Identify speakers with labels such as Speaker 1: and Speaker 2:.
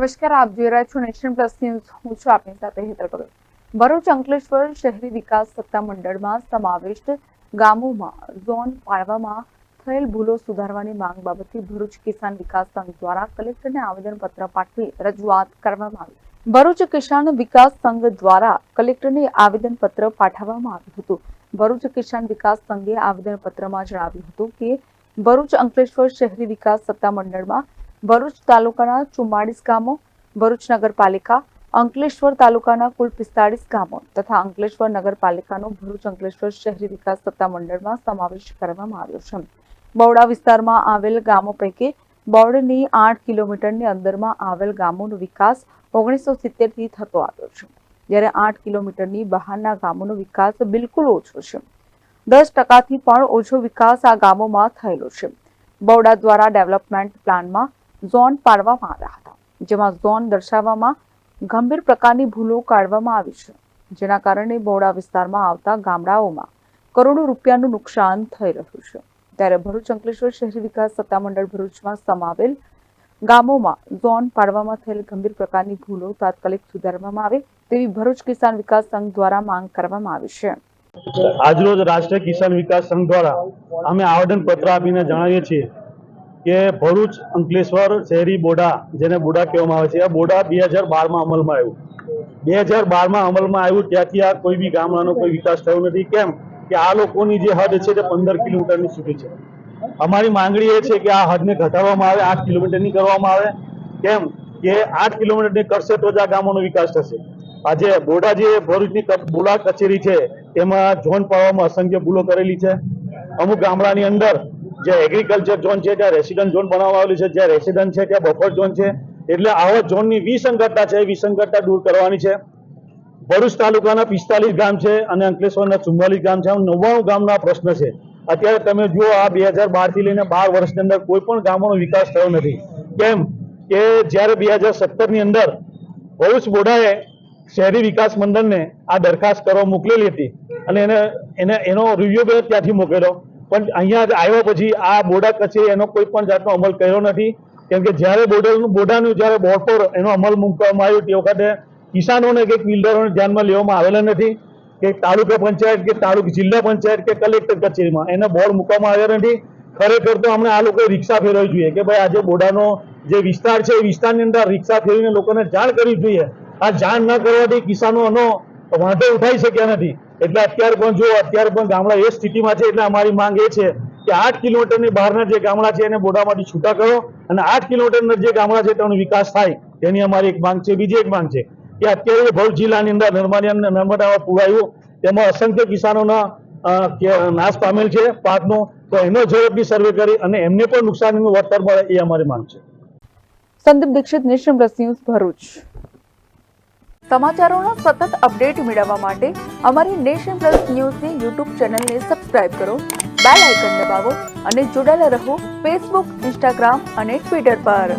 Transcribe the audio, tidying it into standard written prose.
Speaker 1: નમસ્કાર, આપ જોઈ રહ્યા છો નેશન પ્લસ ન્યૂઝ. હું છું આપની સાથે હેતલ પટેલ. ભરૂચ અંકલેશ્વર શહેરી વિકાસ સત્તામંડળમાં સમાવિષ્ટ ગામોમાં ઝોન પાડવામાં થયેલ ભૂલો સુધારવાની માંગ બાબતે ભરૂચ કિસાન વિકાસ સંઘ દ્વારા કલેક્ટરને આવેદનપત્ર પાઠવી રજૂઆત કરવામાં આવી. ભરૂચ કિસાન વિકાસ સંઘ દ્વારા કલેક્ટરને આવેદનપત્ર પાઠવવામાં આવ્યું હતું. ભરૂચ કિસાન વિકાસ સંઘે આવેદનપત્રમાં જણાવ્યું હતું કે ભરૂચ અંકલેશ્વર શહેરી વિકાસ સત્તામંડળમાં ભરૂચ તાલુકાના 44 ગામો, ભરૂચ નગરપાલિકા, અંકલેશ્વર તાલુકાના કુલ 45 ગામો તથા અંકલેશ્વર નગરપાલિકાનો ભરૂચ અંકલેશ્વર શહેરી વિકાસ સત્તામંડળમાં સમાવેશ કરવામાં આવ્યો છે. બવડા વિસ્તારમાં આવેલ ગામો પૈકી બવડની 8 કિલોમીટરની અંદરમાં આવેલ ગામોનો વિકાસ 1970 થી થતો આવ્યો છે, જ્યારે 8 કિલોમીટરની બહારના ગામોનો વિકાસ બિલકુલ ઓછો છે. 10% પણ ઓછો વિકાસ આ ગામોમાં થયેલો છે. બવડા દ્વારા ડેવલપમેન્ટ પ્લાનમાં ઝોન પાડવામાં આવ્યા હતા, જેમાં ઝોન દર્શાવવામાં ગંભીર પ્રકારની ભૂલો કાઢવામાં આવી છે, જેના કારણે બવડા વિસ્તારમાં આવતા ગામડાઓમાં કરોડો રૂપિયાનું નુકસાન થઈ રહ્યું છે. ત્યારે ભરૂચ અંકલેશ્વર શહેરી વિકાસ સત્તામંડળ ભરૂચમાં સમાવેલ ગામોમાં ઝોન પાડવામાં થયેલ ગંભીર પ્રકારની ભૂલો તાત્કાલિક સુધારવામાં આવે તેવી ભરૂચ કિસાન વિકાસ સંઘ દ્વારા માંગ કરવામાં આવી છે.
Speaker 2: આજરોજ રાષ્ટ્રીય કિસાન વિકાસ સંઘ દ્વારા અમે આવેદનપત્ર આપીને જણાવીએ છીએ કે ભરૂચ અંકલેશ્વર શહેરી બોડા, જેને બોડા કહેવામાં આવે છે, આ બોડા 2012માં અમલમાં આવ્યું. 2012માં અમલમાં આવ્યું ત્યાંથી આ કોઈ બી ગામડાનો કોઈ વિકાસ થયો નથી. કેમ કે આ લોકોની જે હદ છે તે 15 કિલોમીટરની સુધી છે. અમારી માંગણી એ છે કે આ હદને ઘટાડવામાં આવે, 8 કિલોમીટરની કરવામાં આવે. કેમ કે 8 કિલોમીટરની કરશે તો જ આ ગામોનો વિકાસ થશે. આજે બોડા જે ભરૂચની બોડા કચેરી છે તેમાં ઝોન પાડવામાં અસંખ્ય ભૂલો કરેલી છે. અમુક ગામડાની અંદર જે એગ્રીકલ્ચર ઝોન છે ત્યાં રેસિડન્ટ ઝોન બનાવવામાં આવેલી છે, જ્યાં રેસિડન્ટ છે ત્યાં બફર ઝોન છે. એટલે આવા ઝોનની વિસંગતતા છે, વિસંગતતા દૂર કરવાની છે. ભરૂચ તાલુકાના 45 ગામ છે અને અંકલેશ્વરના 44 ગામ છે. 99 ગામનો પ્રશ્ન છે. અત્યારે તમે જુઓ, આ 2012 થી લઈને 12 વર્ષની અંદર કોઈ પણ ગામોનો વિકાસ થયો નથી. કેમ કે જ્યારે 2017 ની અંદર ભરૂચ બોડાએ શહેરી વિકાસ મંડળને આ દરખાસ્ત કરવા મોકલેલી હતી અને એનો રિવ્યુ ત્યાંથી મોકલેલો, પણ અહીંયા આવ્યા પછી આ બોડા કચેરી એનો કોઈ પણ જાતનો અમલ કર્યો નથી. કેમ કે જ્યારે બોડાનું જ્યારે બોર્ડ પર એનો અમલ મૂકવામાં આવ્યો તે વખતે કિસાનોને કે બિલ્ડરોને ધ્યાનમાં લેવામાં આવેલા નથી, કે તાલુકા પંચાયત કે જિલ્લા પંચાયત કે કલેક્ટર કચેરીમાં એને બોર્ડ મૂકવામાં આવ્યા નથી. ખરેખર તો અમને આ લોકોએ રિક્ષા ફેરવવી જોઈએ કે ભાઈ આજે બોડાનો જે વિસ્તાર છે એ વિસ્તારની અંદર રિક્ષા ફેરવીને લોકોને જાણ કરવી જોઈએ. આ જાણ ન કરવાથી કિસાનોનો વાંધો ઉઠાઈ શક્યા નથી. એટલે અત્યારે પણ ગામડા એ સ્થિતિમાં છે. એટલે અમારી માંગ એ છે કે 8 કિલોમીટરની બહારના જે ગામડા છે એને બોડામાંથી છૂટા કરો અને 8 કિલોમીટરના જે ગામડા છે તેનો વિકાસ થાય, તેની અમારી એક માંગ છે. બીજી એક માંગ છે કે અત્યારે ભરૂચ જિલ્લાની અંદર નર્મદામાં પૂર આવ્યું, તેમાં અસંખ્ય કિસાનોના નાશ પામેલ છે પાકનો, તો એનો ઝડપથી સર્વે કરી અને એમને પણ નુકસાનીનું વળતર મળે એ અમારી માંગ છે.
Speaker 1: Sandeep Dixit, nation plus news, Bharuch. સમાચારોના સતત અપડેટ મેળવવા માટે અમારી નેશન પ્લસ ન્યૂઝની યુટ્યુબ ચેનલને સબસ્ક્રાઇબ કરો, બેલ આઇકન દબાવો અને જોડાયેલા રહો ફેસબુક, ઇન્સ્ટાગ્રામ અને ટ્વિટર પર.